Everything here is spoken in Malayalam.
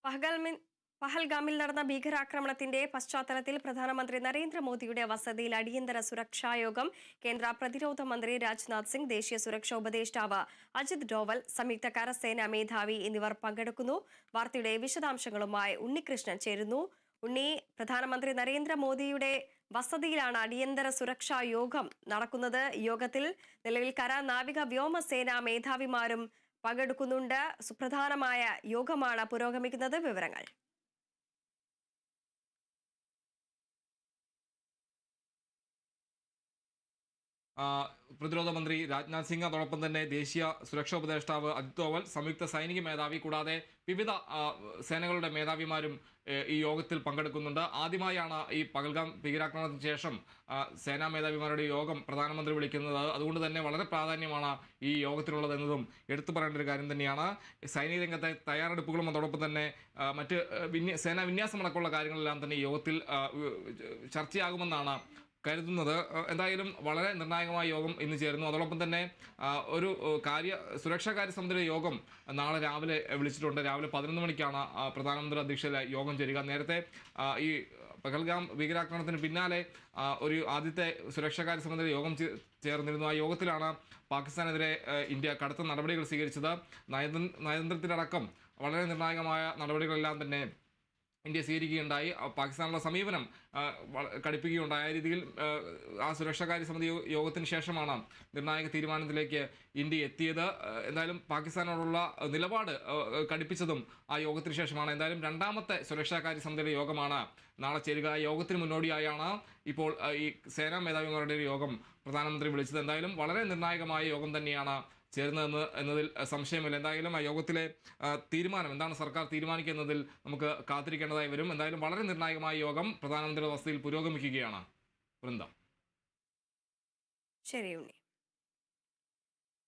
പഹൽഗാമിൽ നടന്ന ഭീകരാക്രമണത്തിന്റെ പശ്ചാത്തലത്തിൽ പ്രധാനമന്ത്രി നരേന്ദ്രമോദിയുടെ വസതിയിൽ അടിയന്തര സുരക്ഷായോഗം കേന്ദ്ര പ്രതിരോധ മന്ത്രി രാജ്നാഥ് സിംഗ്, ദേശീയ സുരക്ഷാ ഉപദേഷ്ടാവ് അജിത് ഡോവൽ, സംയുക്ത കരസേനാ മേധാവി എന്നിവർ പങ്കെടുക്കുന്നു. വാർത്തയുടെ വിശദാംശങ്ങളുമായി ഉണ്ണികൃഷ്ണൻ ചേരുന്നു. പ്രധാനമന്ത്രി നരേന്ദ്രമോദിയുടെ വസതിയിലാണ് അടിയന്തര സുരക്ഷാ യോഗം നടക്കുന്നത്. യോഗത്തിൽ നിലവിൽ കര, നാവിക, വ്യോമസേനാ മേധാവിമാരും പങ്കെടുക്കുന്നുണ്ട്. സുപ്രധാനമായ യോഗമാണ് പുരോഗമിക്കുന്നത്. വിവരങ്ങൾ. പ്രതിരോധ മന്ത്രി രാജ്നാഥ് സിംഗ്, അതോടൊപ്പം തന്നെ ദേശീയ സുരക്ഷാ ഉപദേഷ്ടാവ് അജിത് ഡോവൽ, സംയുക്ത സൈനിക മേധാവി, കൂടാതെ വിവിധ സേനകളുടെ മേധാവിമാരും ഈ യോഗത്തിൽ പങ്കെടുക്കുന്നുണ്ട്. ആദ്യമായാണ് ഈ പഹൽഗാം ഭീകരാക്രമണത്തിന് ശേഷം സേനാ മേധാവിമാരുടെ യോഗം പ്രധാനമന്ത്രി വിളിക്കുന്നത്. അതുകൊണ്ട് തന്നെ വളരെ പ്രാധാന്യമാണ് ഈ യോഗത്തിനുള്ളതെന്നതും എടുത്തു പറയേണ്ട ഒരു കാര്യം തന്നെയാണ്. സൈനിക രംഗത്തെ തയ്യാറെടുപ്പുകളും അതോടൊപ്പം തന്നെ മറ്റ് സേനാ വിന്യാസമടക്കമുള്ള കാര്യങ്ങളെല്ലാം തന്നെ ഈ യോഗത്തിൽ ചർച്ചയാകുമെന്നാണ് കരുതുന്നത്. എന്തായാലും വളരെ നിർണായകമായ യോഗം ഇന്ന് ചേരുന്നു. അതോടൊപ്പം തന്നെ ഒരു സുരക്ഷാ കാര്യ സമിതിയുടെ യോഗം നാളെ രാവിലെ വിളിച്ചിട്ടുണ്ട്. രാവിലെ 11 മണിക്കാണ് പ്രധാനമന്ത്രി അധ്യക്ഷതയിൽ യോഗം ചേരുക. നേരത്തെ ഈ പഹൽഗാം ഭീകരാക്രമണത്തിന് പിന്നാലെ ഒരു ആദ്യത്തെ സുരക്ഷാ കാര്യ സമിതിയുടെ യോഗം ചേർന്നിരുന്നു. ആ യോഗത്തിലാണ് പാകിസ്ഥാനെതിരെ ഇന്ത്യ കടുത്ത നടപടികൾ സ്വീകരിച്ചത്. നയതന്ത്രത്തിലടക്കം വളരെ നിർണായകമായ നടപടികളെല്ലാം തന്നെ ഇന്ത്യ സ്വീകരിക്കുകയുണ്ടായി. പാകിസ്ഥാനുള്ള സമീപനം കടുപ്പിക്കുകയുണ്ടായ രീതിയിൽ ആ സുരക്ഷാകാര്യ സമിതി യോഗത്തിന് ശേഷമാണ് നിർണായക തീരുമാനത്തിലേക്ക് ഇന്ത്യ എത്തിയത്. എന്തായാലും പാകിസ്ഥാനോടുള്ള നിലപാട് കടുപ്പിച്ചതും ആ യോഗത്തിന് ശേഷമാണ്. എന്തായാലും രണ്ടാമത്തെ സുരക്ഷാകാര്യ സമിതിയുടെ യോഗമാണ് നാളെ ചേരുക. യോഗത്തിന് മുന്നോടിയായാണ് ഇപ്പോൾ ഈ സേനാ മേധാവിമാരുടെ യോഗം പ്രധാനമന്ത്രി വിളിച്ചത്. എന്തായാലും വളരെ നിർണായകമായ യോഗം തന്നെയാണ് എന്നതിൽ സംശയമില്ല. എന്തായാലും ആ യോഗത്തിലെ തീരുമാനം എന്താണ് സർക്കാർ തീരുമാനിക്കുന്നതിൽ നമുക്ക് കാത്തിരിക്കേണ്ടതായി വരും. എന്തായാലും വളരെ നിർണായകമായ യോഗം പ്രധാനമന്ത്രിയുടെ വസതിയിൽ പുരോഗമിക്കുകയാണ്. വൃന്ദ. ശരി ഉണ്ണി.